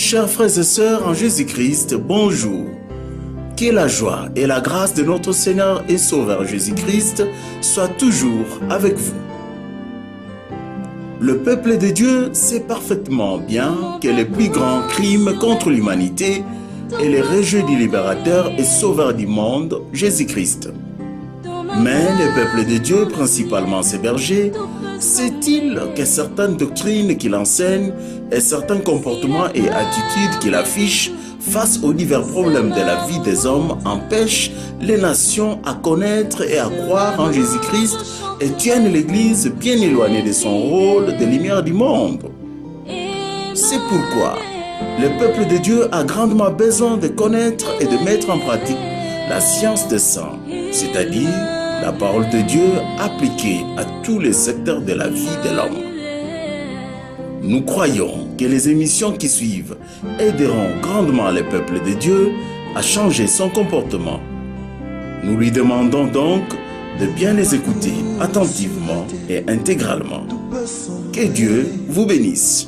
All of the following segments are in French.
Chers frères et sœurs en Jésus-Christ, bonjour. Que la joie et la grâce de notre Seigneur et Sauveur Jésus-Christ soient toujours avec vous. Le peuple de Dieu sait parfaitement bien que le plus grand crime contre l'humanité est le rejet du libérateur et sauveur du monde, Jésus-Christ. Mais le peuple de Dieu, principalement ses bergers, sait-il que certaines doctrines qu'il enseigne et certains comportements et attitudes qu'il affiche face aux divers problèmes de la vie des hommes empêchent les nations à connaître et à croire en Jésus-Christ et tiennent l'Église bien éloignée de son rôle de lumière du monde? C'est pourquoi le peuple de Dieu a grandement besoin de connaître et de mettre en pratique la science des saints, c'est-à-dire la parole de Dieu appliquée à tous les secteurs de la vie de l'homme. Nous croyons que les émissions qui suivent aideront grandement le peuple de Dieu à changer son comportement. Nous lui demandons donc de bien les écouter attentivement et intégralement. Que Dieu vous bénisse.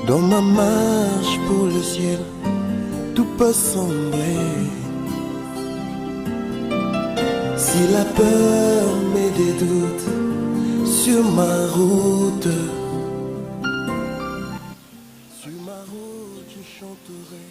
Dans ma marche pour le ciel, tout peut sembler. Si la peur met des doutes sur ma route, je chanterai,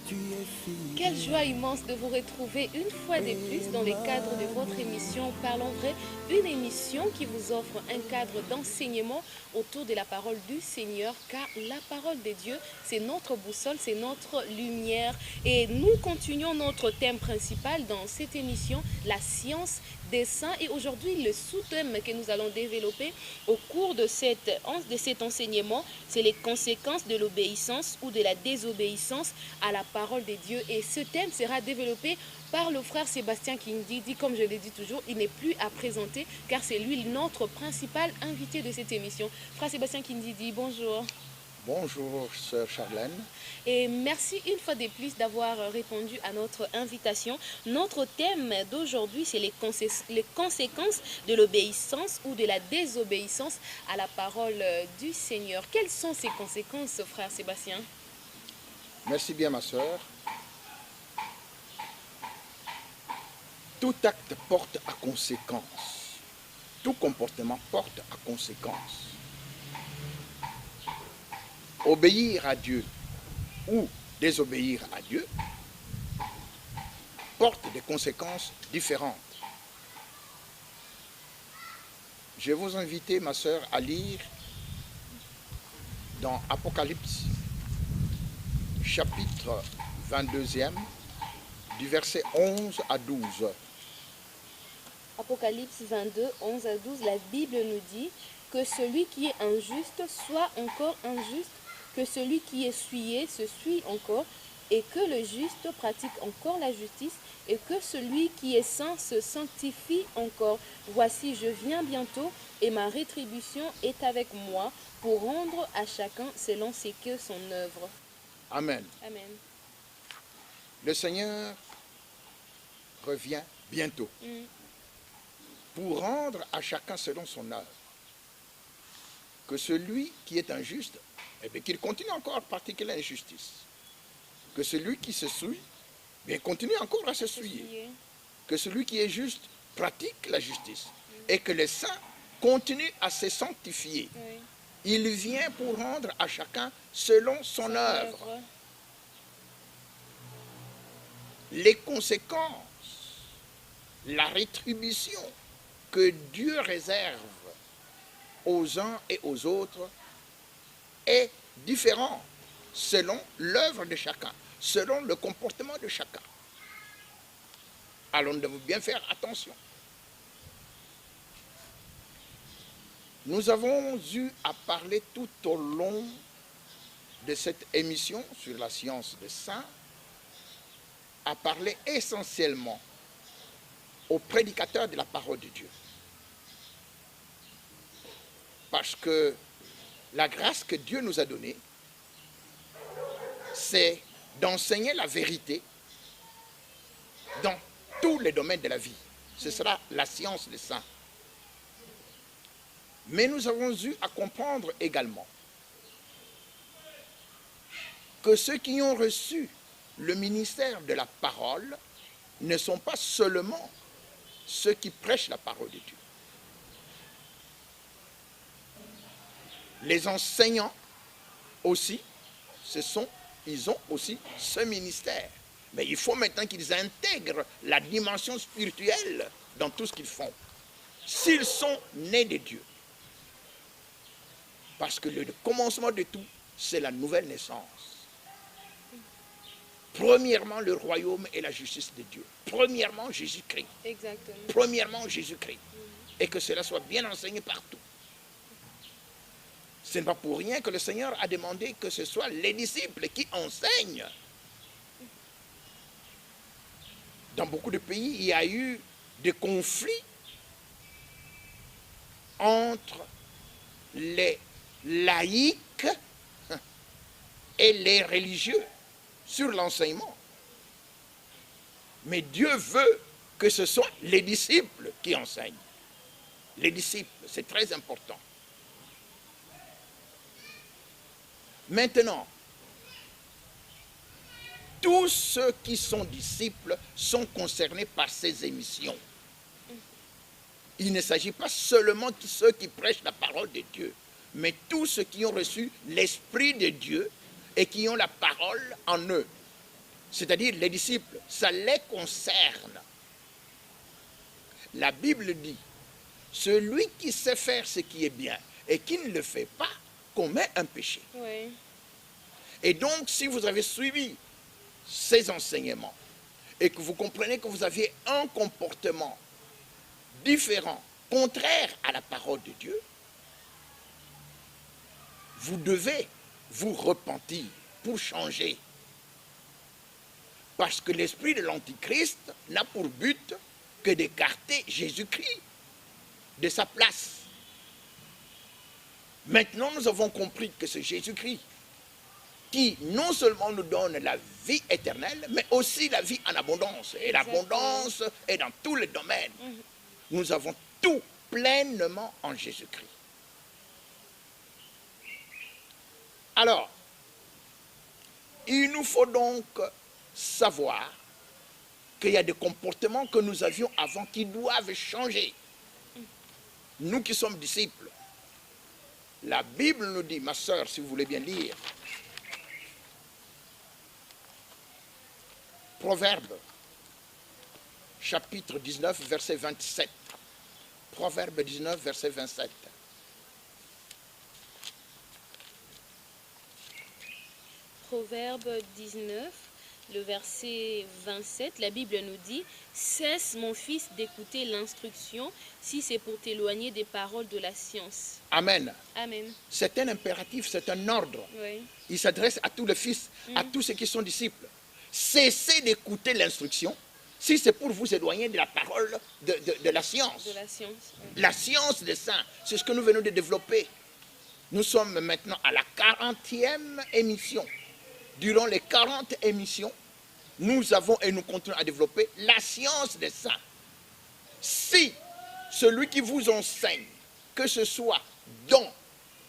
tu es fille. Quelle joie immense de vous retrouver une fois de plus dans le cadre de votre émission Parlons Vrai, une émission qui vous offre un cadre d'enseignement autour de la parole du Seigneur, car la parole de Dieu, c'est notre boussole, c'est notre lumière. Et nous continuons notre thème principal dans cette émission, la science des saints. Et aujourd'hui, le sous-thème que nous allons développer au cours de cet enseignement, c'est les conséquences de l'obéissance ou de la désobéissance à la parole de Dieu. Et ce thème sera développé par le frère Sébastien Kindidi. Comme je l'ai dit toujours, il n'est plus à présenter car c'est lui notre principal invité de cette émission. Frère Sébastien Kindidi, bonjour. Bonjour, sœur Charlène. Et merci une fois de plus d'avoir répondu à notre invitation. Notre thème d'aujourd'hui, c'est les conséquences de l'obéissance ou de la désobéissance à la parole du Seigneur. Quelles sont ces conséquences, frère Sébastien? Merci bien, ma sœur. Tout acte porte à conséquence. Tout comportement porte à conséquence. Obéir à Dieu ou désobéir à Dieu porte des conséquences différentes. Je vais vous inviter, ma sœur, à lire dans Apocalypse, chapitre 22e, du verset 11 à 12. Apocalypse 22, 11 à 12, la Bible nous dit que celui qui est injuste soit encore injuste, que celui qui est souillé se souille encore, et que le juste pratique encore la justice, et que celui qui est saint se sanctifie encore. Voici, je viens bientôt, et ma rétribution est avec moi pour rendre à chacun selon ce que son œuvre. Amen. Amen. Le Seigneur revient bientôt pour rendre à chacun selon son œuvre. Que celui qui est injuste, eh bien, qu'il continue encore à pratiquer l'injustice. Que celui qui se souille, bien, continue encore à se souiller. Que celui qui est juste pratique la justice. Et que les saints continuent à se sanctifier. Oui. Il vient pour rendre à chacun selon son œuvre. Les conséquences, la rétribution que Dieu réserve aux uns et aux autres est différente selon l'œuvre de chacun, selon le comportement de chacun. Alors nous devons bien faire attention. Nous avons eu à parler tout au long de cette émission sur la science des saints, à parler essentiellement aux prédicateurs de la parole de Dieu. Parce que la grâce que Dieu nous a donnée, c'est d'enseigner la vérité dans tous les domaines de la vie. Ce sera la science des saints. Mais nous avons eu à comprendre également que ceux qui ont reçu le ministère de la parole ne sont pas seulement ceux qui prêchent la parole de Dieu. Les enseignants aussi, ils ont aussi ce ministère. Mais il faut maintenant qu'ils intègrent la dimension spirituelle dans tout ce qu'ils font. S'ils sont nés de Dieu. Parce que le commencement de tout, c'est la nouvelle naissance. Premièrement, le royaume et la justice de Dieu. Premièrement, Jésus-Christ. Exactement. Premièrement, Jésus-Christ. Et que cela soit bien enseigné partout. Ce n'est pas pour rien que le Seigneur a demandé que ce soit les disciples qui enseignent. Dans beaucoup de pays, il y a eu des conflits entre les laïcs et les religieux sur l'enseignement. Mais Dieu veut que ce soit les disciples qui enseignent. Les disciples, c'est très important. Maintenant, tous ceux qui sont disciples sont concernés par ces émissions. Il ne s'agit pas seulement de ceux qui prêchent la parole de Dieu, mais tous ceux qui ont reçu l'Esprit de Dieu et qui ont la parole en eux. C'est-à-dire les disciples, ça les concerne. La Bible dit, celui qui sait faire ce qui est bien et qui ne le fait pas, commet un péché. Oui. Et donc, si vous avez suivi ces enseignements et que vous comprenez que vous aviez un comportement différent, contraire à la parole de Dieu, vous devez vous repentir pour changer. Parce que l'esprit de l'Antichrist n'a pour but que d'écarter Jésus-Christ de sa place. Maintenant, nous avons compris que c'est Jésus-Christ qui non seulement nous donne la vie éternelle, mais aussi la vie en abondance. Et l'abondance est dans tous les domaines. Nous avons tout pleinement en Jésus-Christ. Alors, il nous faut donc savoir qu'il y a des comportements que nous avions avant qui doivent changer. Nous qui sommes disciples. La Bible nous dit, ma sœur, si vous voulez bien lire, Proverbe, chapitre 19, verset 27. Proverbe 19, verset 27. Proverbe 19, le verset 27, la Bible nous dit « Cesse, mon fils, d'écouter l'instruction, si c'est pour t'éloigner des paroles de la science. » Amen. Amen. C'est un impératif, c'est un ordre. Oui. Il s'adresse à tous les fils, à tous ceux qui sont disciples. Cessez d'écouter l'instruction, si c'est pour vous éloigner de la parole de la science. De la science. Oui. La science des saints, c'est ce que nous venons de développer. Nous sommes maintenant à la 40e émission. Durant les 40 émissions, nous avons et nous continuons à développer la science des saints. Si celui qui vous enseigne, que ce soit dans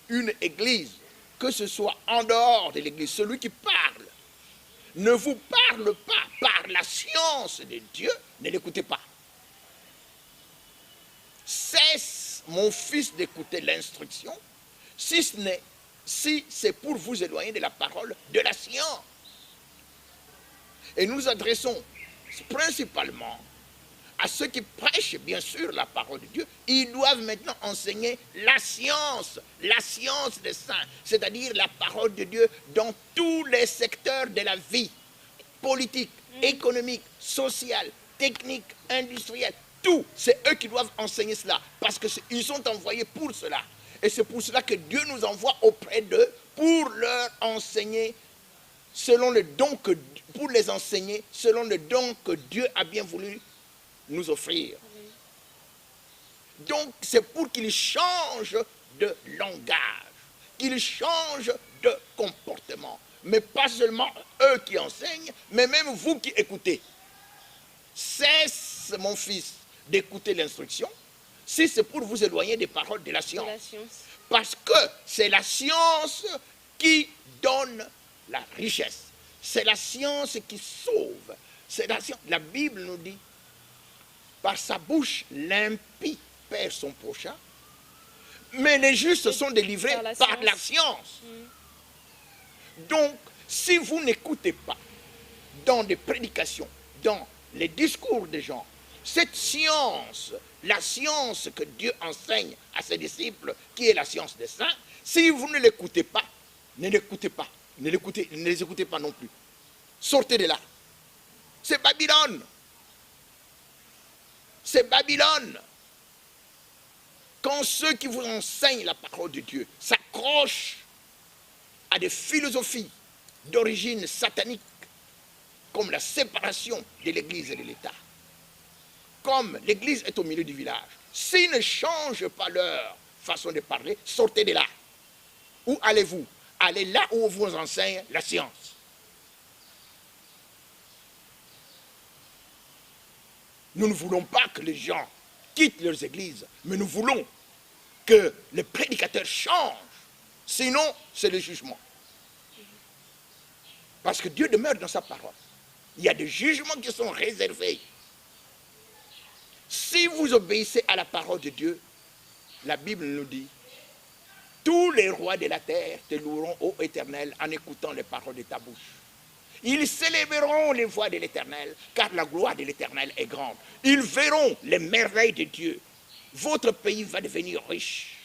une église, que ce soit en dehors de l'église, celui qui parle, ne vous parle pas par la science de Dieu, ne l'écoutez pas. Cesse, mon fils, d'écouter l'instruction, si c'est pour vous éloigner de la parole de la science. Et nous nous adressons principalement à ceux qui prêchent bien sûr la parole de Dieu. Ils doivent maintenant enseigner la science des saints, c'est-à-dire la parole de Dieu dans tous les secteurs de la vie, politique, économique, sociale, technique, industrielle, tout. C'est eux qui doivent enseigner cela, parce qu'ils sont envoyés pour cela. Et c'est pour cela que Dieu nous envoie auprès d'eux pour leur enseigner selon le don pour les enseigner selon le don que Dieu a bien voulu nous offrir. Donc c'est pour qu'ils changent de langage, qu'ils changent de comportement. Mais pas seulement eux qui enseignent, mais même vous qui écoutez. Cesse, mon fils, d'écouter l'instruction, si c'est pour vous éloigner des paroles de la science. Parce que c'est la science qui donne la richesse. C'est la science qui sauve. C'est la science. La Bible nous dit, par sa bouche, l'impie perd son prochain, mais les justes sont délivrés par la science. Donc, si vous n'écoutez pas dans des prédications, dans les discours des gens, cette science, la science que Dieu enseigne à ses disciples, qui est la science des saints, si vous ne l'écoutez pas, ne l'écoutez pas, ne les écoutez pas non plus. Sortez de là. C'est Babylone. C'est Babylone. Quand ceux qui vous enseignent la parole de Dieu s'accrochent à des philosophies d'origine satanique, comme la séparation de l'Église et de l'État, comme l'Église est au milieu du village, s'ils ne changent pas leur façon de parler, sortez de là. Où allez-vous? Allez là où on vous enseigne la science. Nous ne voulons pas que les gens quittent leurs églises, mais nous voulons que les prédicateurs changent. Sinon, c'est le jugement. Parce que Dieu demeure dans sa parole. Il y a des jugements qui sont réservés. Si vous obéissez à la parole de Dieu, la Bible nous dit, tous les rois de la terre te loueront, ô Éternel, en écoutant les paroles de ta bouche. Ils célébreront les voies de l'Éternel, car la gloire de l'Éternel est grande. Ils verront les merveilles de Dieu. Votre pays va devenir riche.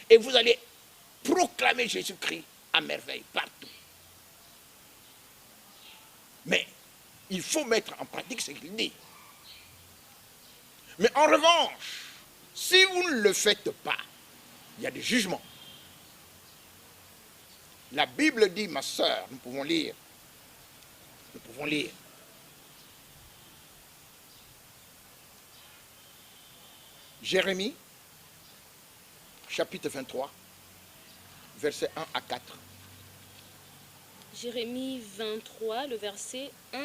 Et vous allez proclamer Jésus-Christ à merveille partout. Mais il faut mettre en pratique ce qu'il dit. Mais en revanche, si vous ne le faites pas, il y a des jugements. La Bible dit, ma sœur, nous pouvons lire. Nous pouvons lire. Jérémie, chapitre 23, versets 1 à 4. Jérémie 23, le verset 1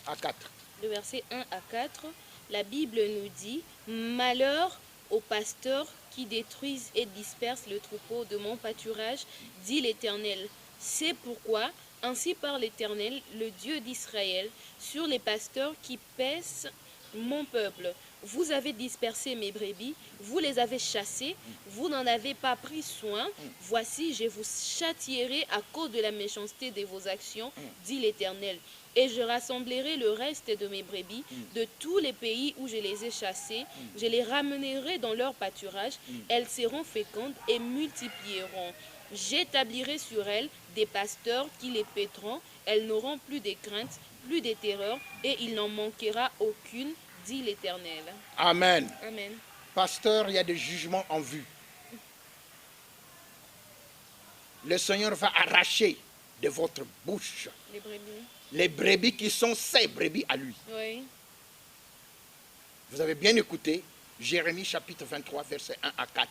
à 4. Le verset 1 à 4, la Bible nous dit « Malheur aux pasteurs qui détruisent et dispersent le troupeau de mon pâturage, dit l'Éternel. C'est pourquoi, ainsi parle l'Éternel, le Dieu d'Israël, sur les pasteurs qui paissent mon peuple. Vous avez dispersé mes brebis, vous les avez chassées, vous n'en avez pas pris soin. Voici, je vous châtierai à cause de la méchanceté de vos actions, dit l'Éternel. Et je rassemblerai le reste de mes brebis de tous les pays où je les ai chassées. Je les ramènerai dans leur pâturage. Elles seront fécondes et multiplieront. J'établirai sur elles des pasteurs qui les paîtront. Elles n'auront plus de crainte, plus de terreur, et il n'en manquera aucune, dit l'Éternel. Amen. Amen. Pasteur, il y a des jugements en vue. Le Seigneur va arracher de votre bouche les brebis qui sont ses brebis à lui. Oui. Vous avez bien écouté Jérémie chapitre 23, versets 1 à 4.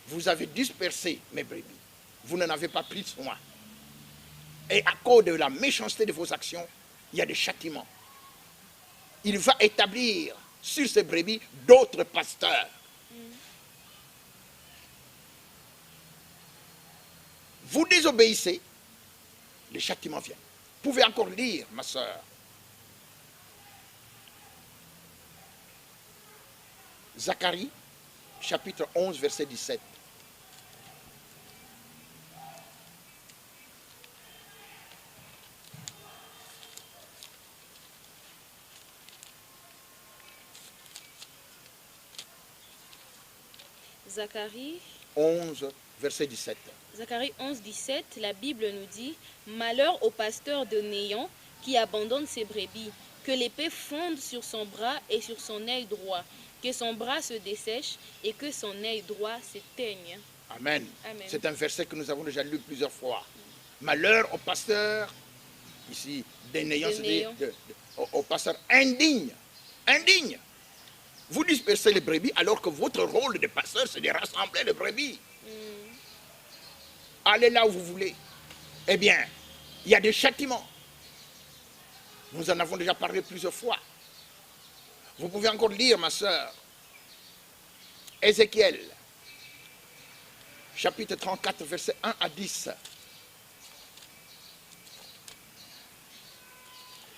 Vous avez dispersé mes brebis. Vous n'en avez pas pris soin. Et à cause de la méchanceté de vos actions, il y a des châtiments. Il va établir sur ces brebis d'autres pasteurs. Vous désobéissez, les châtiments viennent. Vous pouvez encore lire, ma sœur. Zacharie, chapitre 11, verset 17. Zacharie 11, verset 17. Zacharie 11, 17, la Bible nous dit « Malheur au pasteur de Néant qui abandonne ses brebis, que l'épée fonde sur son bras et sur son œil droit, que son bras se dessèche et que son œil droit s'éteigne. » Amen. Amen. C'est un verset que nous avons déjà lu plusieurs fois. Malheur au pasteur, ici, des Néants, c'est-à-dire au pasteur indigne. Indigne. Vous dispersez les brebis alors que votre rôle de pasteur, c'est de rassembler les brebis. Allez là où vous voulez. Eh bien, il y a des châtiments. Nous en avons déjà parlé plusieurs fois. Vous pouvez encore lire, ma sœur, Ézéchiel, chapitre 34, versets 1 à 10.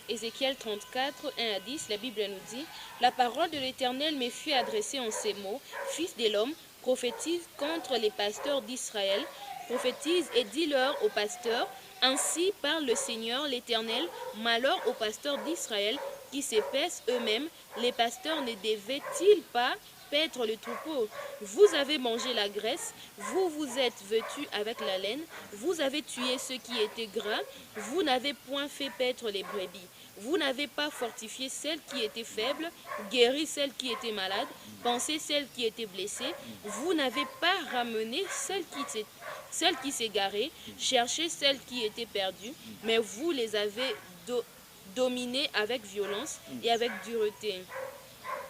Ézéchiel 34, 1 à 10, la Bible nous dit « La parole de l'Éternel me fut adressée en ces mots, Fils de l'homme, prophétise contre les pasteurs d'Israël, prophétise et dis-leur aux pasteurs, ainsi parle le Seigneur l'Éternel, malheur aux pasteurs d'Israël qui s'épaissent eux-mêmes, les pasteurs ne devaient-ils pas paître le troupeau? Vous avez mangé la graisse, vous vous êtes vêtus avec la laine, vous avez tué ce qui était gras, vous n'avez point fait paître les brebis. Vous n'avez pas fortifié celle qui était faible, guéri celle qui était malade, pansé celle qui était blessée. Vous n'avez pas ramené celle qui s'égarait, cherché celle qui était perdue, mais vous les avez dominées avec violence et avec dureté.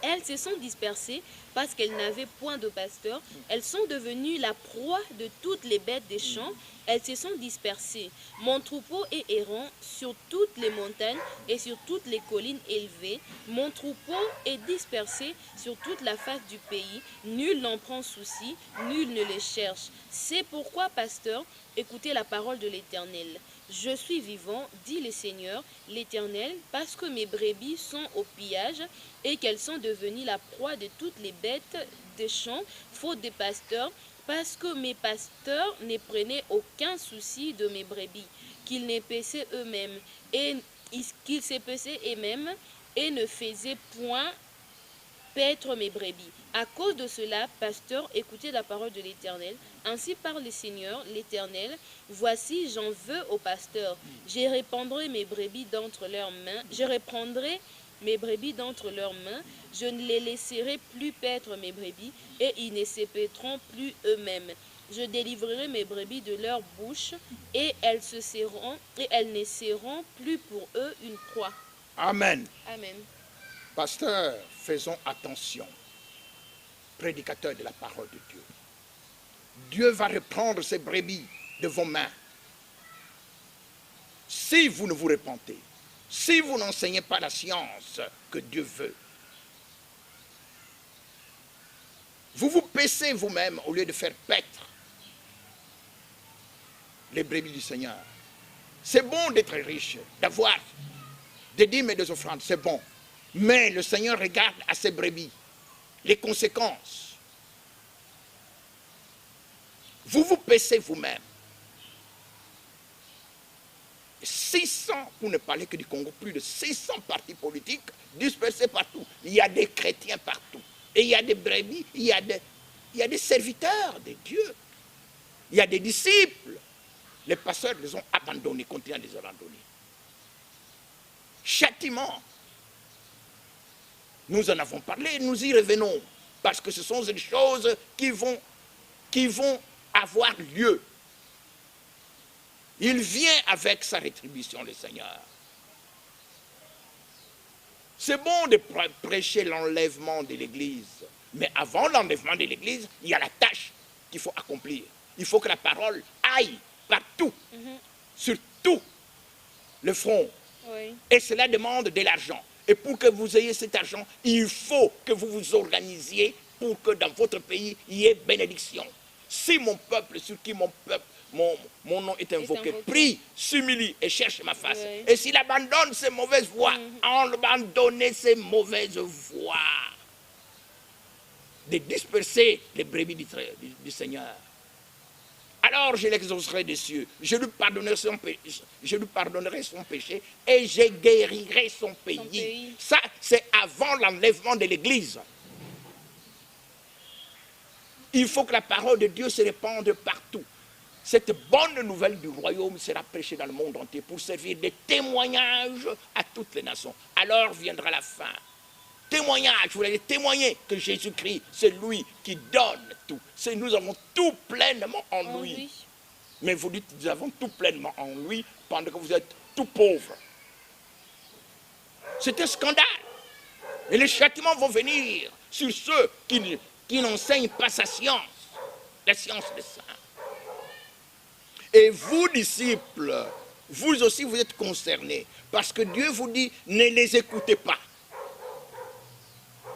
Elles se sont dispersées parce qu'elles n'avaient point de pasteur. Elles sont devenues la proie de toutes les bêtes des champs. Elles se sont dispersées. Mon troupeau est errant sur toutes les montagnes et sur toutes les collines élevées. Mon troupeau est dispersé sur toute la face du pays. Nul n'en prend souci, nul ne les cherche. C'est pourquoi, pasteur, écoutez la parole de l'Éternel. Je suis vivant, dit le Seigneur, l'Éternel, parce que mes brebis sont au pillage et qu'elles sont devenues la proie de toutes les bêtes des champs, faute de pasteurs, parce que mes pasteurs ne prenaient aucun souci de mes brebis, qu'ils n'épaissaient eux-mêmes et qu'ils s'épaisaient eux-mêmes et ne faisaient point paître mes brebis. À cause de cela, pasteur, écoutez la parole de l'Éternel. Ainsi parle le Seigneur, l'Éternel. Voici, j'en veux aux pasteurs. Je reprendrai mes brebis d'entre leurs mains. Je reprendrai mes brebis d'entre leurs mains. Je ne les laisserai plus paître mes brebis, et ils ne se paîtront plus eux-mêmes. Je délivrerai mes brebis de leur bouche, et elles ne seront plus pour eux une proie. Amen. Amen. Pasteur, faisons attention. Prédicateur de la parole de Dieu. Dieu va reprendre ses brebis de vos mains. Si vous ne vous repentez, si vous n'enseignez pas la science que Dieu veut, vous vous paissez vous-même au lieu de faire paître les brebis du Seigneur. C'est bon d'être riche, d'avoir des dîmes et des offrandes, c'est bon. Mais le Seigneur regarde à ses brebis les conséquences. Vous vous paissez vous-même. 600, pour ne parler que du Congo, plus de 600 partis politiques dispersés partout. Il y a des chrétiens partout. Et il y a des brebis, il y a des serviteurs de Dieu. Il y a des disciples. Les pasteurs les ont abandonnés, continuent à les abandonner. Châtiment. Nous en avons parlé, nous y revenons, parce que ce sont des choses qui vont avoir lieu. Il vient avec sa rétribution, le Seigneur. C'est bon de prêcher l'enlèvement de l'Église, mais avant l'enlèvement de l'Église, il y a la tâche qu'il faut accomplir. Il faut que la parole aille partout, sur tout le front. Oui. Et cela demande de l'argent. Et pour que vous ayez cet argent, il faut que vous vous organisiez pour que dans votre pays, il y ait bénédiction. Si mon peuple, sur qui mon nom est invoqué, prie, s'humilie et cherche ma face. Oui. Et s'il abandonne ses mauvaises voies, abandonnez ses mauvaises voies. De disperser les brebis du Seigneur. Alors je l'exaucerai des cieux, je lui pardonnerai son péché et je guérirai son pays. Ça, c'est avant l'enlèvement de l'Église. Il faut que la parole de Dieu se répande partout. Cette bonne nouvelle du royaume sera prêchée dans le monde entier pour servir de témoignage à toutes les nations. Alors viendra la fin. Témoignage, vous allez témoigner que Jésus-Christ, c'est lui qui donne tout. Nous avons tout pleinement en lui. Oui. Mais vous dites, nous avons tout pleinement en lui, pendant que vous êtes tout pauvre. C'est un scandale. Et les châtiments vont venir sur ceux qui n'enseignent pas sa science, la science des saints. Et vous, disciples, vous aussi, vous êtes concernés. Parce que Dieu vous dit, ne les écoutez pas.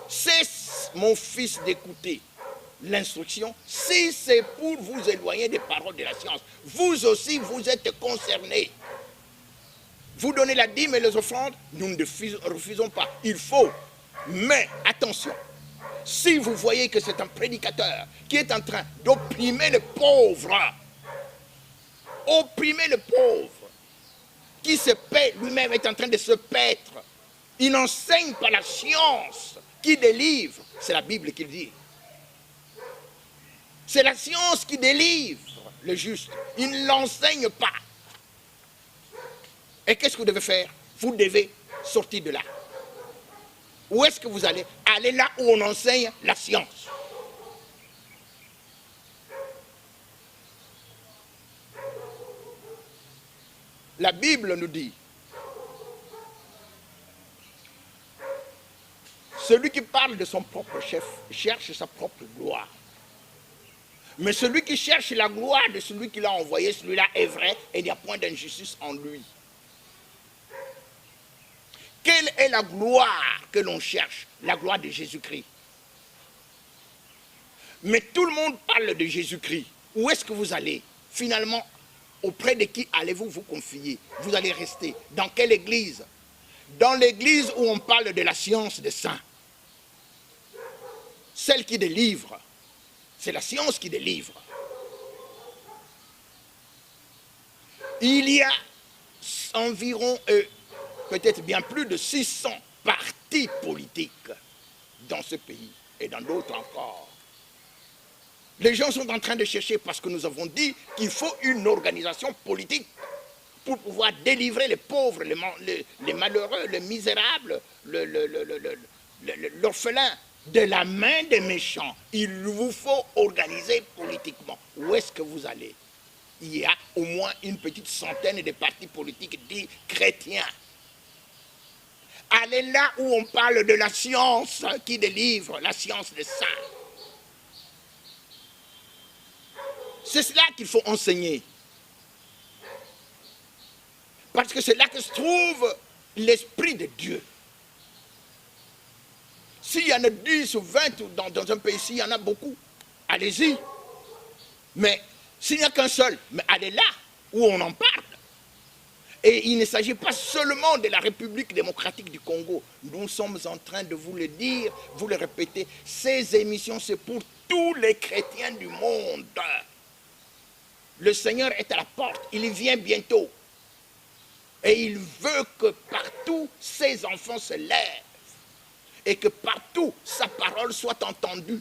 Cesse, mon fils, d'écouter l'instruction, si c'est pour vous éloigner des paroles de la science. Vous aussi, vous êtes concernés. Vous donnez la dîme et les offrandes, nous ne refusons pas. Il faut. Mais attention, si vous voyez que c'est un prédicateur qui est en train d'opprimer le pauvre, qui se paie, lui-même est en train de se paître, il n'enseigne pas la science qui délivre, c'est la Bible qui le dit. C'est la science qui délivre le juste. Il ne l'enseigne pas. Et qu'est-ce que vous devez faire? Vous devez sortir de là. Où est-ce que vous allez? Allez là où on enseigne la science. La Bible nous dit, celui qui parle de son propre chef cherche sa propre gloire. Mais celui qui cherche la gloire de celui qui l'a envoyé, celui-là est vrai et il n'y a point d'injustice en lui. Quelle est la gloire que l'on cherche? La gloire de Jésus-Christ. Mais tout le monde parle de Jésus-Christ. Où est-ce que vous allez? Finalement, auprès de qui allez-vous vous confier? Vous allez rester dans quelle église? Dans l'église où on parle de la science des saints. Celle qui délivre. C'est la science qui délivre. Il y a environ, peut-être bien plus de 600 partis politiques dans ce pays et dans d'autres encore. Les gens sont en train de chercher parce que nous avons dit qu'il faut une organisation politique pour pouvoir délivrer les pauvres, les malheureux, les misérables, l'orphelin de la main des méchants. Il vous faut organiser politiquement. Où est-ce que vous allez? Il y a au moins une petite centaine de partis politiques dits chrétiens. Allez là où on parle de la science qui délivre, la science des saints. C'est cela qu'il faut enseigner. Parce que c'est là que se trouve l'Esprit de Dieu. S'il y en a 10 ou 20 dans un pays, s'il y en a beaucoup, allez-y. Mais s'il n'y a qu'un seul, mais allez là où on en parle. Et il ne s'agit pas seulement de la République démocratique du Congo. Nous sommes en train de vous le dire, vous le répétez. Ces émissions, c'est pour tous les chrétiens du monde. Le Seigneur est à la porte, il vient bientôt. Et il veut que partout ses enfants se lèvent. Et que partout sa parole soit entendue.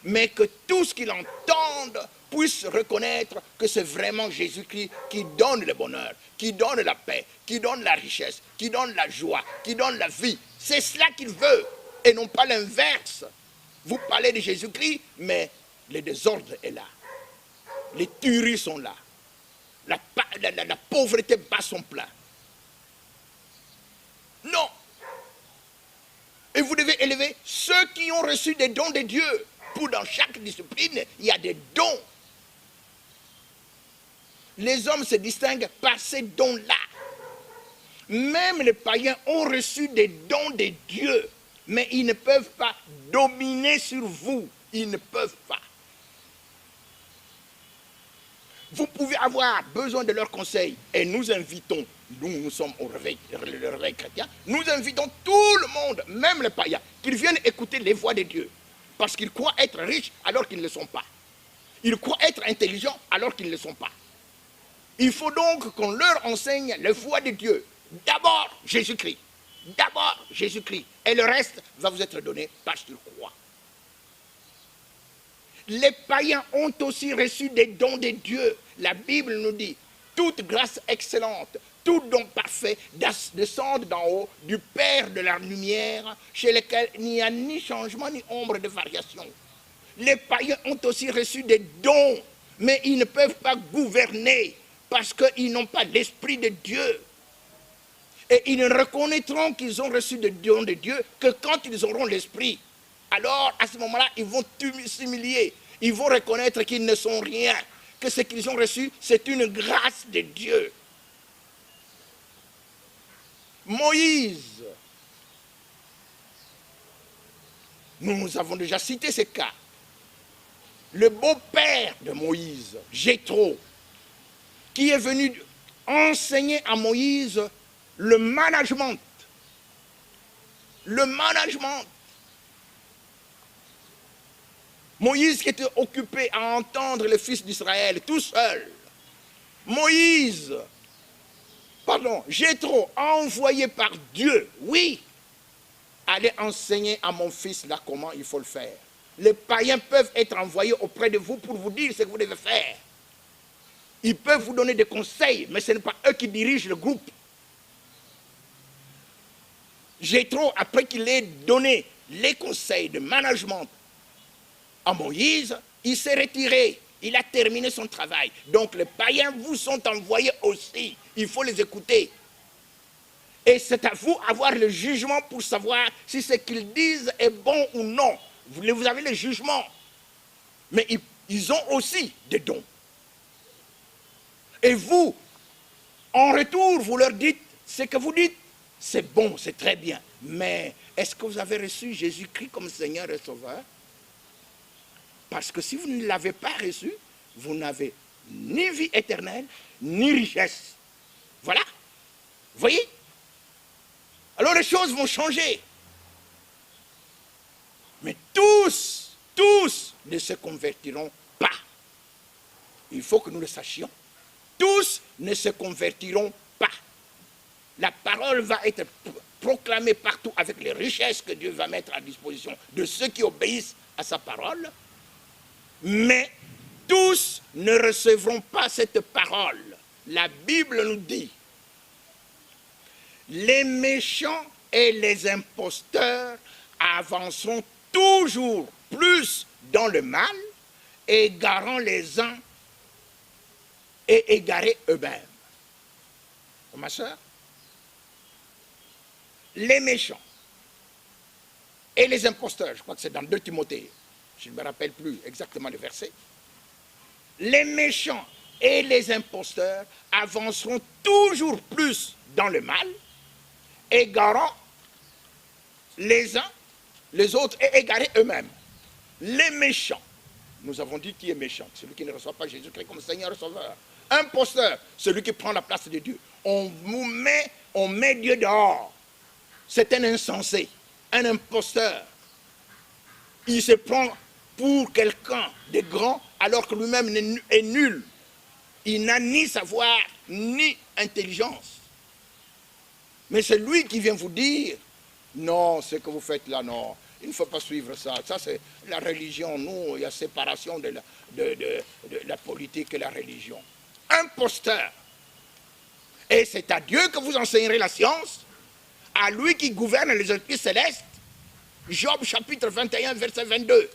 Mais que tous qui l'entendent puissent reconnaître que c'est vraiment Jésus-Christ qui donne le bonheur, qui donne la paix, qui donne la richesse, qui donne la joie, qui donne la vie. C'est cela qu'il veut et non pas l'inverse. Vous parlez de Jésus-Christ, mais le désordre est là. Les tueries sont là. La pauvreté bat son plein. Non. Et vous devez élever ceux qui ont reçu des dons de Dieu. Pour dans chaque discipline, il y a des dons. Les hommes se distinguent par ces dons-là. Même les païens ont reçu des dons de Dieu. Mais ils ne peuvent pas dominer sur vous. Ils ne peuvent pas. Vous pouvez avoir besoin de leurs conseils. Et nous invitons, nous sommes au réveil chrétien, nous invitons tout le monde, même les païens, qu'ils viennent écouter les voix de Dieu. Parce qu'ils croient être riches alors qu'ils ne le sont pas. Ils croient être intelligents alors qu'ils ne le sont pas. Il faut donc qu'on leur enseigne les voix de Dieu. D'abord Jésus-Christ. D'abord Jésus-Christ. Et le reste va vous être donné parce qu'ils croient. Les païens ont aussi reçu des dons de Dieu. La Bible nous dit, toute grâce excellente, tout don parfait descend d'en haut du Père de la lumière, chez lequel il n'y a ni changement ni ombre de variation. Les païens ont aussi reçu des dons, mais ils ne peuvent pas gouverner parce qu'ils n'ont pas l'Esprit de Dieu. Et ils ne reconnaîtront qu'ils ont reçu des dons de Dieu que quand ils auront l'Esprit. Alors, à ce moment-là, ils vont s'humilier. Ils vont reconnaître qu'ils ne sont rien, que ce qu'ils ont reçu, c'est une grâce de Dieu. Moïse, nous avons déjà cité ce cas. Le beau-père de Moïse, Jéthro, qui est venu enseigné à Moïse le management. Le management. Moïse qui était occupé à entendre les fils d'Israël tout seul. Jéthro, envoyé par Dieu, oui, allez enseigner à mon fils là comment il faut le faire. Les païens peuvent être envoyés auprès de vous pour vous dire ce que vous devez faire. Ils peuvent vous donner des conseils, mais ce n'est pas eux qui dirigent le groupe. Jéthro, après qu'il ait donné les conseils de management à Moïse, il s'est retiré. Il a terminé son travail. Donc les païens vous sont envoyés aussi. Il faut les écouter. Et c'est à vous d'avoir le jugement pour savoir si ce qu'ils disent est bon ou non. Vous avez le jugement. Mais ils ont aussi des dons. Et vous, en retour, vous leur dites ce que vous dites. C'est bon, c'est très bien. Mais est-ce que vous avez reçu Jésus-Christ comme Seigneur et Sauveur? Parce que si vous ne l'avez pas reçu, vous n'avez ni vie éternelle, ni richesse. Voilà. Vous voyez? Alors les choses vont changer. Mais tous ne se convertiront pas. Il faut que nous le sachions. Tous ne se convertiront pas. La parole va être proclamée partout avec les richesses que Dieu va mettre à disposition de ceux qui obéissent à sa parole. Mais tous ne recevront pas cette parole. La Bible nous dit, les méchants et les imposteurs avanceront toujours plus dans le mal, égarant les uns et égarés eux-mêmes. Ma soeur, les méchants et les imposteurs, je crois que c'est dans 2 Timothée, je ne me rappelle plus exactement le verset, les méchants et les imposteurs avanceront toujours plus dans le mal, égarant les uns, les autres et égarés eux-mêmes. Les méchants, nous avons dit qui est méchant, celui qui ne reçoit pas Jésus-Christ comme Seigneur et Sauveur. Imposteur, celui qui prend la place de Dieu. On met Dieu dehors. C'est un insensé, un imposteur. Il se prend pour quelqu'un de grand alors que lui-même est nul. Il n'a ni savoir ni intelligence. Mais c'est lui qui vient vous dire, non, ce que vous faites là, non, il ne faut pas suivre ça. Ça, c'est la religion. Nous, il y a séparation de la politique et la religion. Imposteur. Et c'est à Dieu que vous enseignerez la science, à lui qui gouverne les esprits célestes. Job chapitre 21, verset 22.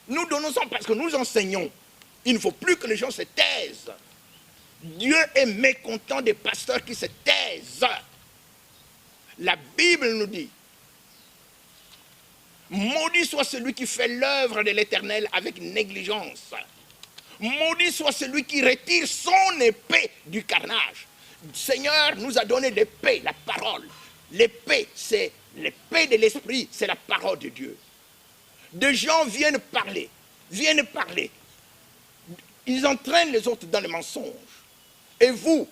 Nous donnons ça parce que nous enseignons. Il ne faut plus que les gens se taisent. Dieu est mécontent des pasteurs qui se taisent. La Bible nous dit, maudit soit celui qui fait l'œuvre de l'Éternel avec négligence. Maudit soit celui qui retire son épée du carnage. Le Seigneur nous a donné l'épée, la parole. L'épée, c'est l'épée de l'esprit, c'est la parole de Dieu. Des gens viennent parler. Ils entraînent les autres dans le mensonge. Et vous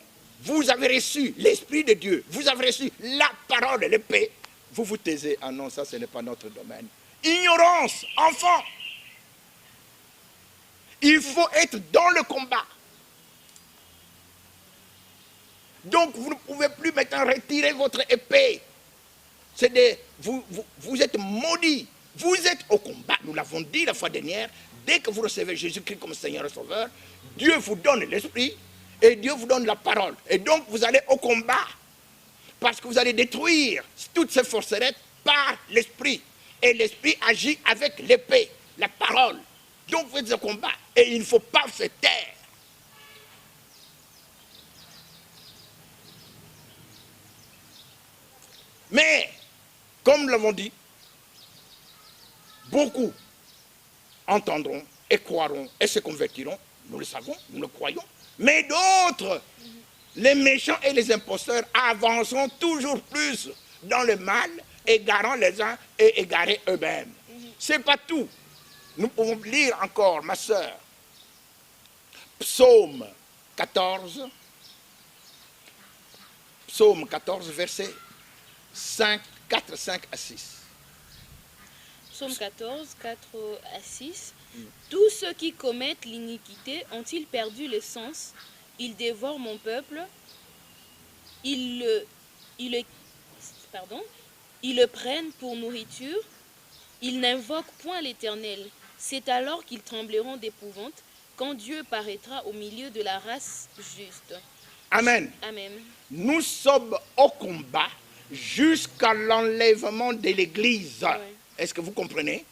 avez reçu l'esprit de Dieu, vous avez reçu la parole de l'épée, vous vous taisez, ah non, ça ce n'est pas notre domaine. Ignorance, enfant. Il faut être dans le combat. Donc vous ne pouvez plus maintenant retirer votre épée. Vous êtes maudits. Vous êtes au combat. Nous l'avons dit la fois dernière. Dès que vous recevez Jésus-Christ comme Seigneur et Sauveur, Dieu vous donne l'esprit et Dieu vous donne la parole. Et donc vous allez au combat. Parce que vous allez détruire toutes ces forcerettes par l'esprit. Et l'esprit agit avec l'épée, la parole. Donc vous êtes au combat. Et il ne faut pas se taire. Mais, comme nous l'avons dit, beaucoup entendront et croiront et se convertiront. Nous le savons, nous le croyons. Mais d'autres, les méchants et les imposteurs, avanceront toujours plus dans le mal, égarant les uns et égarés eux-mêmes. Ce n'est pas tout. Nous pouvons lire encore, ma sœur, Psaume 14, Psaume 14, versets 4, 5 à 6. Psaume 14, 4 à 6. Tous ceux qui commettent l'iniquité ont-ils perdu le sens? Ils dévorent mon peuple. Ils le prennent pour nourriture. Ils n'invoquent point l'Éternel. C'est alors qu'ils trembleront d'épouvante quand Dieu paraîtra au milieu de la race juste. Amen. Amen. Nous sommes au combat jusqu'à l'enlèvement de l'Église. Ouais. Est-ce que vous comprenez?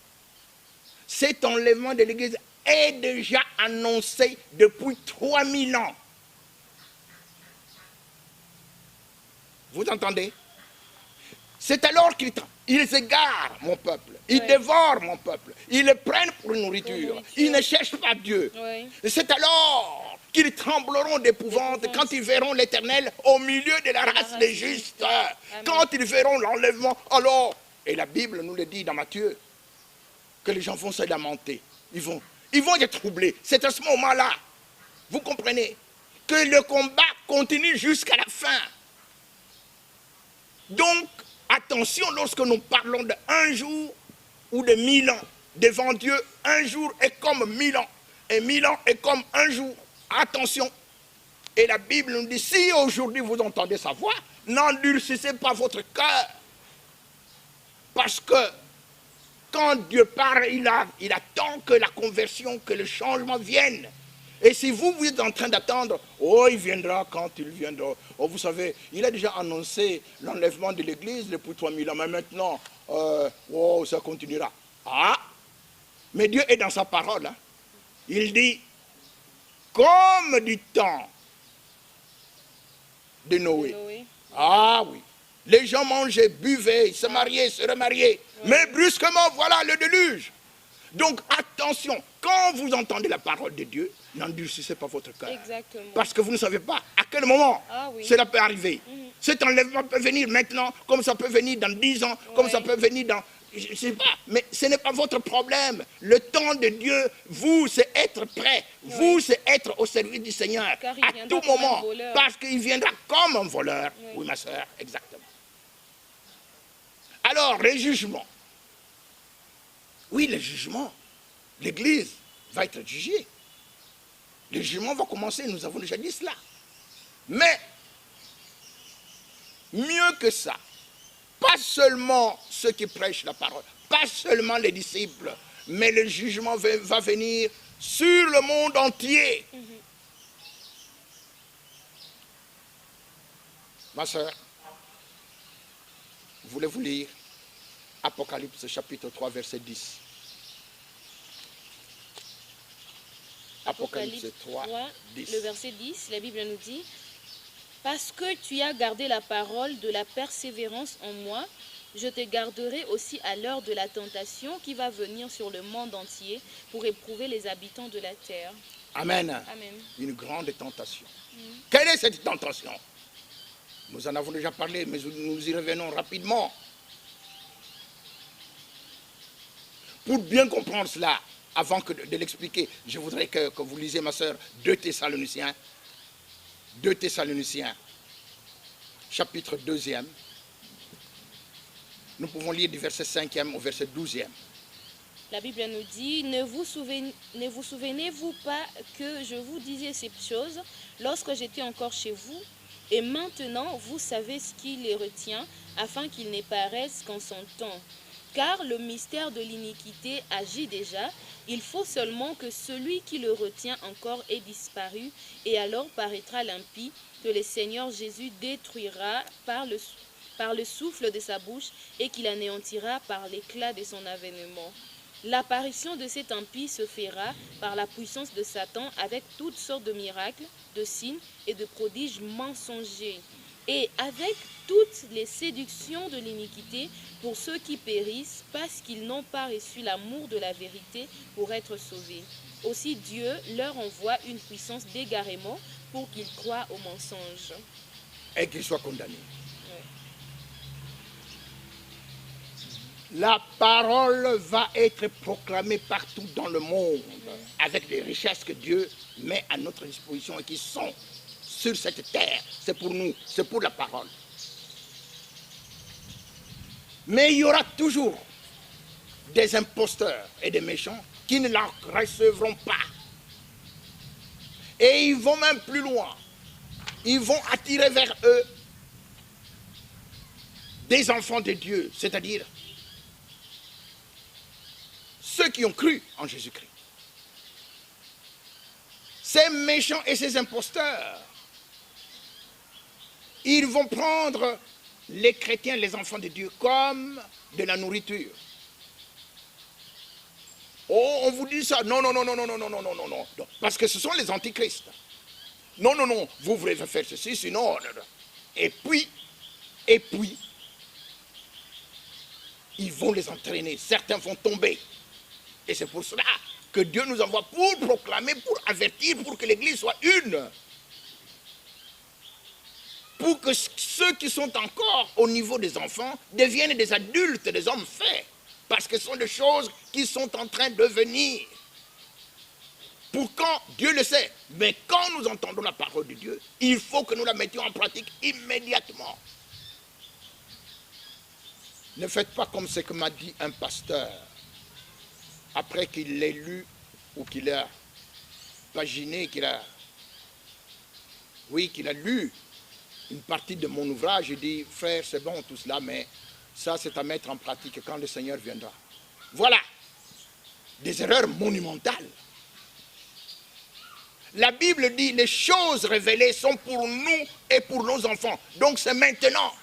Cet enlèvement de l'Église est déjà annoncé depuis 3000 ans. Vous entendez? C'est alors qu'ils égarent mon peuple, ils dévorent mon peuple, ils le prennent pour nourriture, ils ne cherchent pas Dieu. Ouais. C'est alors qu'ils trembleront d'épouvante quand ils verront l'Éternel au milieu de la race des justes. Quand ils verront l'enlèvement, alors, et la Bible nous le dit dans Matthieu, que les gens vont se lamenter, ils vont être troublés. C'est à ce moment-là, vous comprenez, que le combat continue jusqu'à la fin. Donc, attention lorsque nous parlons de 1 jour ou de 1000 ans. Devant Dieu, 1 jour est comme 1000 ans. Et 1000 ans est comme 1 jour. Attention. Et la Bible nous dit, si aujourd'hui vous entendez sa voix, n'endurcissez pas votre cœur. Parce que quand Dieu parle, il attend que la conversion, que le changement vienne. Et si vous êtes en train d'attendre, oh, il viendra quand il viendra. Oh, vous savez, il a déjà annoncé l'enlèvement de l'Église depuis 3000 ans, mais maintenant, oh, ça continuera. Ah, mais Dieu est dans sa parole. Hein. Il dit, comme du temps de Noé. Ah oui, les gens mangeaient, buvaient, se mariaient, se remariaient. Mais brusquement, voilà le déluge. Donc attention, quand vous entendez la parole de Dieu, n'endurcissez pas votre cœur. Exactement. Parce que vous ne savez pas à quel moment cela peut arriver. Cet enlèvement peut venir maintenant, comme ça peut venir dans 10 ans, comme ça peut venir dans... Je ne sais pas, mais ce n'est pas votre problème. Le temps de Dieu, vous, c'est être prêt. Vous, c'est être au service du Seigneur à tout moment. Parce qu'il viendra comme un voleur. Oui, ma soeur, exactement. Alors, les jugements. Oui, le jugement. L'Église va être jugée. Le jugement va commencer, nous avons déjà dit cela. Mais, mieux que ça, pas seulement ceux qui prêchent la parole, pas seulement les disciples, mais le jugement va venir sur le monde entier. Ma soeur, voulez-vous lire Apocalypse chapitre 3, verset 10. Apocalypse 3, 10. Le verset 10, la Bible nous dit, « Parce que tu as gardé la parole de la persévérance en moi, je te garderai aussi à l'heure de la tentation qui va venir sur le monde entier pour éprouver les habitants de la terre. » Amen. Amen. Une grande tentation. Quelle est cette tentation? Nous en avons déjà parlé, mais nous y revenons rapidement. Pour bien comprendre cela, avant de l'expliquer, je voudrais que vous lisiez, ma soeur, 2 Thessaloniciens. 2 Thessaloniciens, chapitre 2e. Nous pouvons lire du verset 5e au verset 12e. La Bible nous dit, ne vous souvenez-vous pas que je vous disais ces choses lorsque j'étais encore chez vous? Et maintenant, vous savez ce qui les retient, afin qu'ils n'apparaissent qu'en son temps. Car le mystère de l'iniquité agit déjà, il faut seulement que celui qui le retient encore ait disparu, et alors paraîtra l'impie, que le Seigneur Jésus détruira par le souffle de sa bouche, et qu'il anéantira par l'éclat de son avènement. L'apparition de cet impie se fera par la puissance de Satan avec toutes sortes de miracles, de signes et de prodiges mensongers, et avec toutes les séductions de l'iniquité pour ceux qui périssent parce qu'ils n'ont pas reçu l'amour de la vérité pour être sauvés. Aussi Dieu leur envoie une puissance d'égarement pour qu'ils croient au mensonge. Et qu'ils soient condamnés. La parole va être proclamée partout dans le monde avec les richesses que Dieu met à notre disposition et qui sont sur cette terre. C'est pour nous, c'est pour la parole. Mais il y aura toujours des imposteurs et des méchants qui ne la recevront pas. Et ils vont même plus loin. Ils vont attirer vers eux des enfants de Dieu, c'est-à-dire ceux qui ont cru en Jésus-Christ. Ces méchants et ces imposteurs, ils vont prendre les chrétiens, les enfants de Dieu, comme de la nourriture. Oh, on vous dit ça. Non, non, non, non, non, non, non, non, non, non, non. Parce que ce sont les antichrists. Non, non, non, vous voulez faire ceci, sinon... Non, non. Et puis, ils vont les entraîner. Certains vont tomber. Et c'est pour cela que Dieu nous envoie pour proclamer, pour avertir, pour que l'Église soit une. Pour que ceux qui sont encore au niveau des enfants deviennent des adultes, des hommes faits. Parce que ce sont des choses qui sont en train de venir. Pour quand, Dieu le sait. Mais quand nous entendons la parole de Dieu, il faut que nous la mettions en pratique immédiatement. Ne faites pas comme ce que m'a dit un pasteur. Après qu'il l'ait lu ou qu'il a paginé, qu'il a lu une partie de mon ouvrage, il dit, frère, c'est bon tout cela, mais ça c'est à mettre en pratique quand le Seigneur viendra. Voilà, des erreurs monumentales. La Bible dit, les choses révélées sont pour nous et pour nos enfants. Donc c'est maintenant.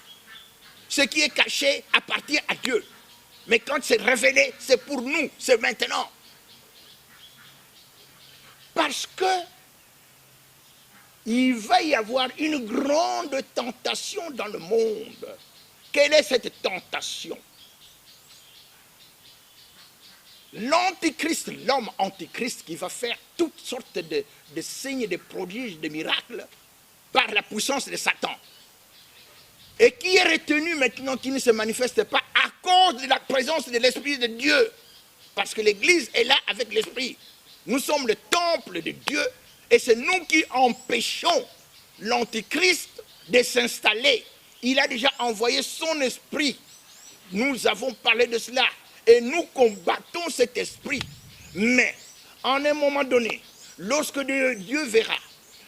Ce qui est caché appartient à Dieu. Mais quand c'est révélé, c'est pour nous, c'est maintenant. Parce que il va y avoir une grande tentation dans le monde. Quelle est cette tentation? L'antichrist, l'homme antichrist qui va faire toutes sortes de signes, de prodiges, de miracles par la puissance de Satan. Et qui est retenu maintenant, qui ne se manifeste pas à cause de la présence de l'Esprit de Dieu. Parce que l'Église est là avec l'Esprit. Nous sommes le temple de Dieu et c'est nous qui empêchons l'Antichrist de s'installer. Il a déjà envoyé son esprit. Nous avons parlé de cela et nous combattons cet esprit. Mais, en un moment donné, lorsque Dieu verra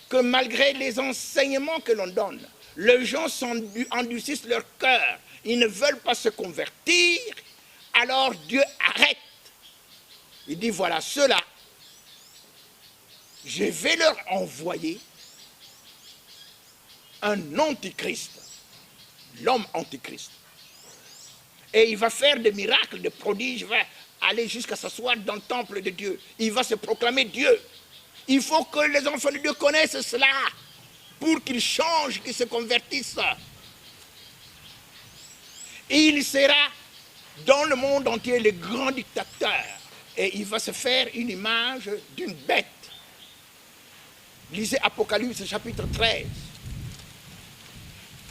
que malgré les enseignements que l'on donne, les gens endurcissent leur cœur, ils ne veulent pas se convertir, alors Dieu arrête. Il dit, voilà, ceux-là, je vais leur envoyer un antichrist, l'homme antichrist. Et il va faire des miracles, des prodiges, il va aller jusqu'à s'asseoir dans le temple de Dieu. Il va se proclamer Dieu. Il faut que les enfants de Dieu connaissent cela pour qu'ils changent, qu'ils se convertissent. Et il sera dans le monde entier le grand dictateur. Et il va se faire une image d'une bête. Lisez Apocalypse chapitre 13.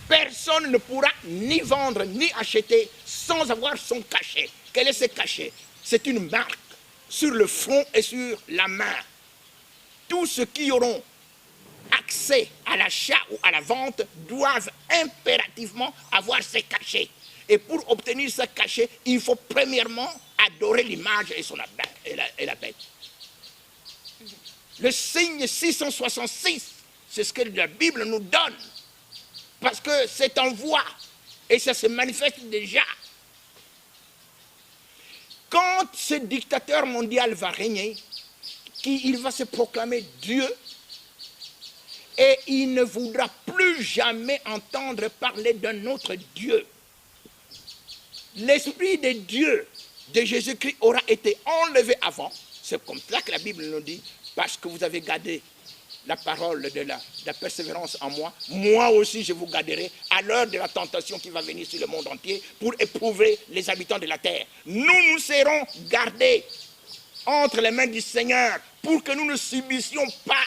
Personne ne pourra ni vendre ni acheter sans avoir son cachet. Quel est ce cachet? C'est une marque sur le front et sur la main. Tous ceux qui auront accès à l'achat ou à la vente doivent impérativement avoir ce cachet. Et pour obtenir ce cachet, il faut premièrement adorer l'image et la bête. Le signe 666, c'est ce que la Bible nous donne. Parce que c'est en voie et ça se manifeste déjà. Quand ce dictateur mondial va régner, il va se proclamer Dieu et il ne voudra plus jamais entendre parler d'un autre Dieu. L'Esprit de Dieu, de Jésus-Christ, aura été enlevé avant. C'est comme ça que la Bible nous dit, parce que vous avez gardé la parole de la persévérance en moi, moi aussi je vous garderai à l'heure de la tentation qui va venir sur le monde entier pour éprouver les habitants de la terre. Nous serons gardés entre les mains du Seigneur pour que nous ne subissions pas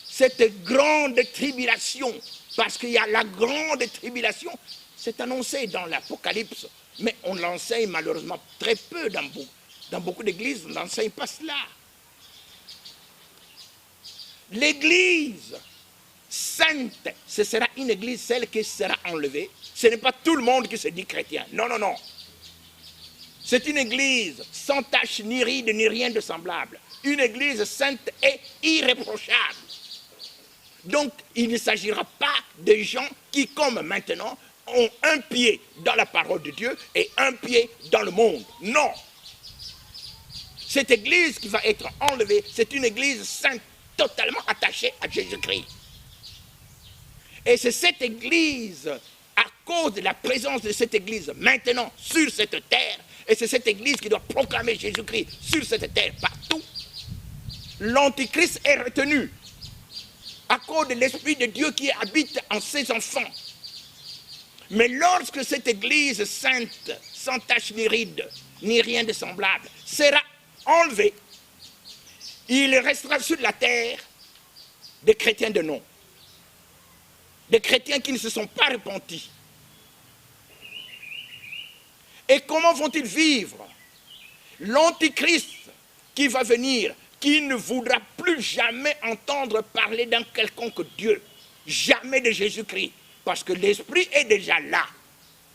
cette grande tribulation. Parce qu'il y a la grande tribulation, c'est annoncé dans l'Apocalypse. Mais on l'enseigne malheureusement très peu dans beaucoup d'églises, on n'enseigne pas cela. L'église sainte, ce sera une église, celle qui sera enlevée. Ce n'est pas tout le monde qui se dit chrétien. Non, non, non. C'est une église sans tache, ni ride, ni rien de semblable. Une église sainte et irréprochable. Donc, il ne s'agira pas de gens qui, comme maintenant, ont un pied dans la parole de Dieu et un pied dans le monde. Non. Cette église qui va être enlevée, c'est une église sainte, totalement attachée à Jésus-Christ. Et c'est cette église, à cause de la présence de cette église maintenant sur cette terre, et c'est cette église qui doit proclamer Jésus-Christ sur cette terre partout, l'Antichrist est retenu à cause de l'Esprit de Dieu qui habite en ses enfants. Mais lorsque cette église sainte, sans tache ni ride, ni rien de semblable, sera enlevée, il restera sur la terre des chrétiens de nom. Des chrétiens qui ne se sont pas repentis. Et comment vont-ils vivre? L'Antichrist qui va venir, qui ne voudra plus jamais entendre parler d'un quelconque Dieu, jamais de Jésus-Christ, parce que l'esprit est déjà là.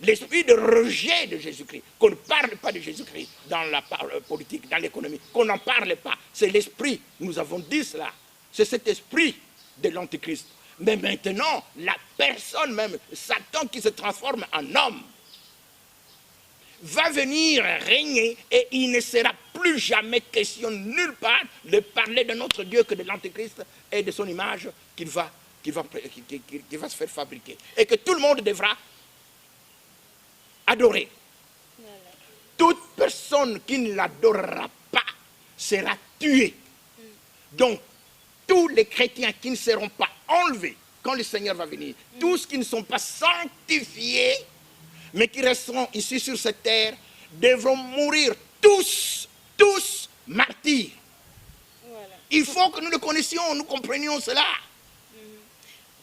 L'esprit de rejet de Jésus-Christ, qu'on ne parle pas de Jésus-Christ dans la politique, dans l'économie, qu'on n'en parle pas. C'est l'esprit, nous avons dit cela. C'est cet esprit de l'Antichrist. Mais maintenant, la personne même, Satan qui se transforme en homme, va venir régner et il ne sera plus jamais question nulle part de parler de notre Dieu que de l'Antéchrist et de son image qui va se faire fabriquer. Et que tout le monde devra adorer. Voilà. Toute personne qui ne l'adorera pas sera tuée. Donc, tous les chrétiens qui ne seront pas enlevés quand le Seigneur va venir, tous qui ne sont pas sanctifiés, mais qui resteront ici sur cette terre, devront mourir tous martyrs. Voilà. Il faut que nous le connaissions, nous comprenions cela.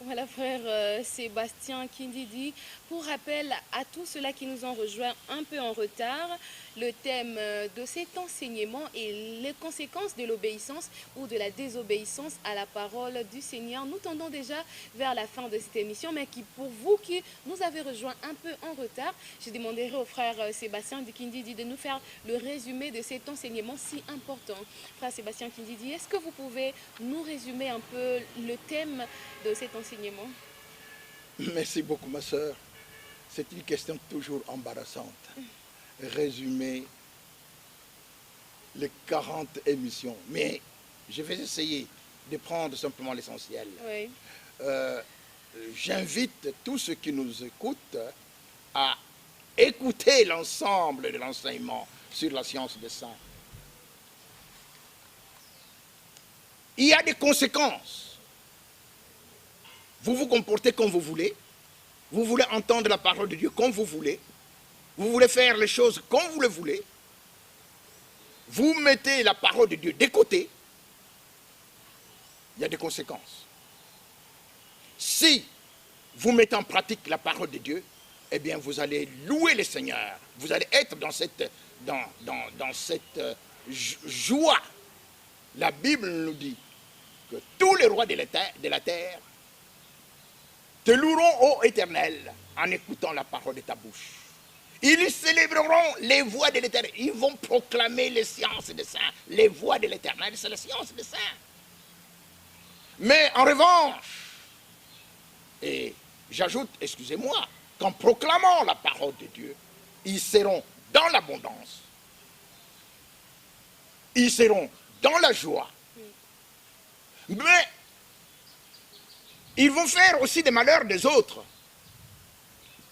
Voilà, frère Sébastien Kindidi. Pour rappel à tous ceux-là qui nous ont rejoints un peu en retard, le thème de cet enseignement est les conséquences de l'obéissance ou de la désobéissance à la parole du Seigneur. Nous tendons déjà vers la fin de cette émission, mais pour vous qui nous avez rejoints un peu en retard, je demanderai au frère Sébastien Kindidi de nous faire le résumé de cet enseignement si important. Frère Sébastien Kindidi, est-ce que vous pouvez nous résumer un peu le thème de cet enseignement? Merci beaucoup, ma sœur. C'est une question toujours embarrassante. Résumer les 40 émissions. Mais je vais essayer de prendre simplement l'essentiel. Oui. J'invite tous ceux qui nous écoutent à écouter l'ensemble de l'enseignement sur la science des saints. Il y a des conséquences. Vous vous comportez comme vous voulez. Vous voulez entendre la parole de Dieu comme vous voulez. Vous voulez faire les choses comme vous le voulez. Vous mettez la parole de Dieu de côté. Il y a des conséquences. Si vous mettez en pratique la parole de Dieu, eh bien vous allez louer le Seigneur. Vous allez être dans cette joie. La Bible nous dit que tous les rois de la terre te loueront, ô Éternel, en écoutant la parole de ta bouche. Ils célébreront les voies de l'Éternel. Ils vont proclamer les sciences des saints. Les voies de l'Éternel, c'est la science des saints. Mais en revanche, et j'ajoute, excusez-moi, qu'en proclamant la parole de Dieu, ils seront dans l'abondance. Ils seront dans la joie. Mais ils vont faire aussi des malheurs des autres.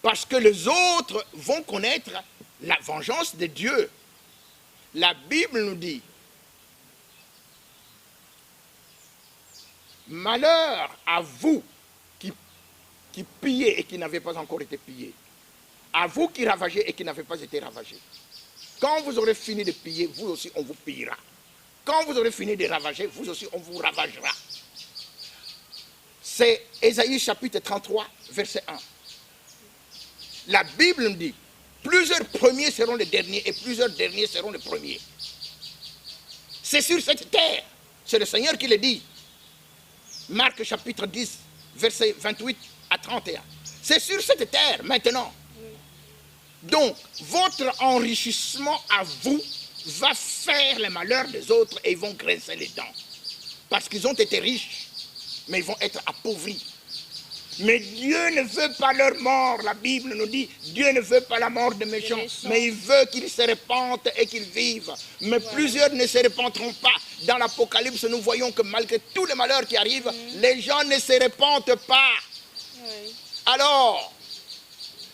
Parce que les autres vont connaître la vengeance de Dieu. La Bible nous dit, malheur à vous qui pillez et qui n'avez pas encore été pillés. À vous qui ravagez et qui n'avez pas été ravagés. Quand vous aurez fini de piller, vous aussi on vous pillera. Quand vous aurez fini de ravager, vous aussi on vous ravagera. C'est Ésaïe chapitre 33, verset 1. La Bible nous dit Plusieurs premiers seront les derniers et plusieurs derniers seront les premiers. C'est sur cette terre. C'est le Seigneur qui le dit. Marc chapitre 10, versets 28 à 31. C'est sur cette terre maintenant. Donc, votre enrichissement à vous va faire le malheur des autres et ils vont grincer les dents. Parce qu'ils ont été riches, mais ils vont être appauvris. Mais Dieu ne veut pas leur mort. La Bible nous dit, Dieu ne veut pas la mort des méchants, mais il veut qu'ils se répandent et qu'ils vivent. Mais plusieurs ne se répandront pas. Dans l'Apocalypse, nous voyons que malgré tous les malheurs qui arrivent, les gens ne se répandent pas. Alors,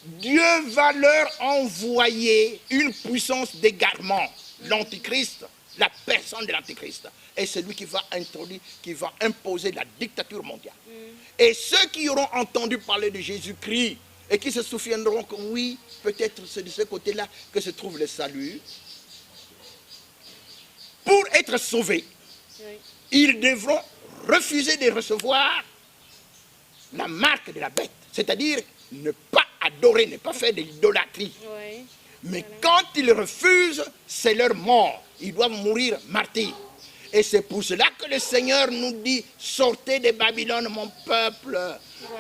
Dieu va leur envoyer une puissance d'égarement. L'Antichrist, la personne de l'Antichrist, est celui qui va introduire, qui va imposer la dictature mondiale. Et ceux qui auront entendu parler de Jésus-Christ et qui se souviendront que oui, peut-être c'est de ce côté-là que se trouve le salut, pour être sauvés, ils devront refuser de recevoir la marque de la bête, c'est-à-dire ne pas adorer, ne pas faire de l'idolâtrie. Mais quand ils refusent, c'est leur mort. Ils doivent mourir martyrs. Et c'est pour cela que le Seigneur nous dit, sortez de Babylone, mon peuple,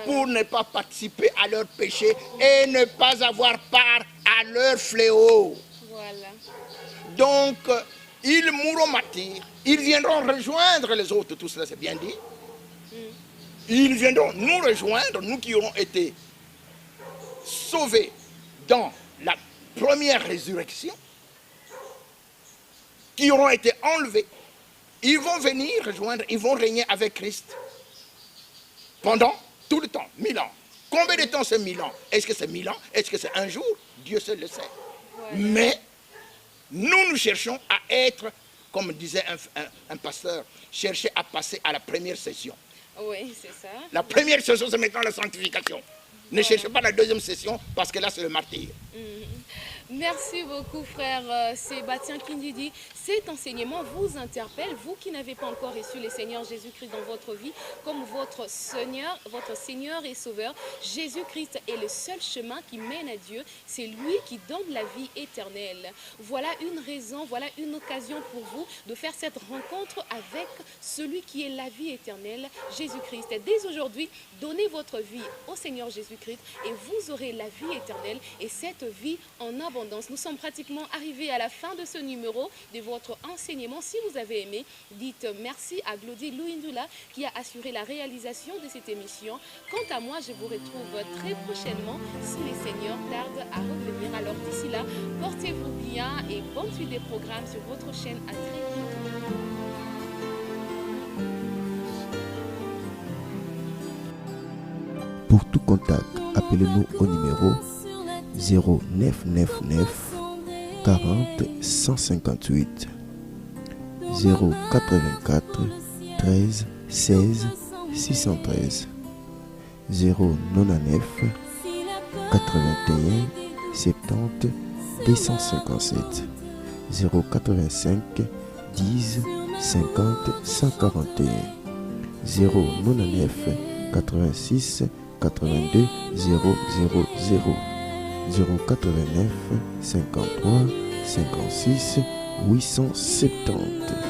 pour ne pas participer à leurs péchés et ne pas avoir part à leur fléau. Donc, ils mourront martyrs. Ils viendront rejoindre les autres. Tout cela, c'est bien dit. Ils viendront nous rejoindre, nous qui aurons été sauvés dans la première résurrection, qui auront été enlevés. Ils vont venir rejoindre, ils vont régner avec Christ pendant tout le temps, 1000 ans. Combien de temps c'est 1000 ans? Est-ce que c'est 1000 ans? Est-ce que c'est un jour? Dieu seul le sait. Mais nous cherchons à être, comme disait un pasteur, chercher à passer à la première session. Oui, c'est ça. La première session, c'est maintenant la sanctification. Ne cherchez pas la deuxième session, parce que là, c'est le martyr. Merci beaucoup, frère Sébastien Kindidi. Cet enseignement vous interpelle, vous qui n'avez pas encore reçu le Seigneur Jésus-Christ dans votre vie comme votre Seigneur et Sauveur. Jésus-Christ est le seul chemin qui mène à Dieu. C'est lui qui donne la vie éternelle. Voilà une raison, voilà une occasion pour vous de faire cette rencontre avec celui qui est la vie éternelle, Jésus-Christ. Dès aujourd'hui, donnez votre vie au Seigneur Jésus-Christ et vous aurez la vie éternelle et cette vie en abondance. Nous sommes pratiquement arrivés à la fin de ce numéro de votre enseignement. Si vous avez aimé, dites merci à Glody Louindula qui a assuré la réalisation de cette émission. Quant à moi, je vous retrouve très prochainement si les Seigneurs tardent à revenir. Alors d'ici là, portez-vous bien et bonne suite des programmes sur votre chaîne. À très bientôt. Pour tout contact, appelez-nous au numéro 0999 40 158 084 13 16 613 099 81 70 257 085 10 50 141 099 86 82 000 089 53 56 870.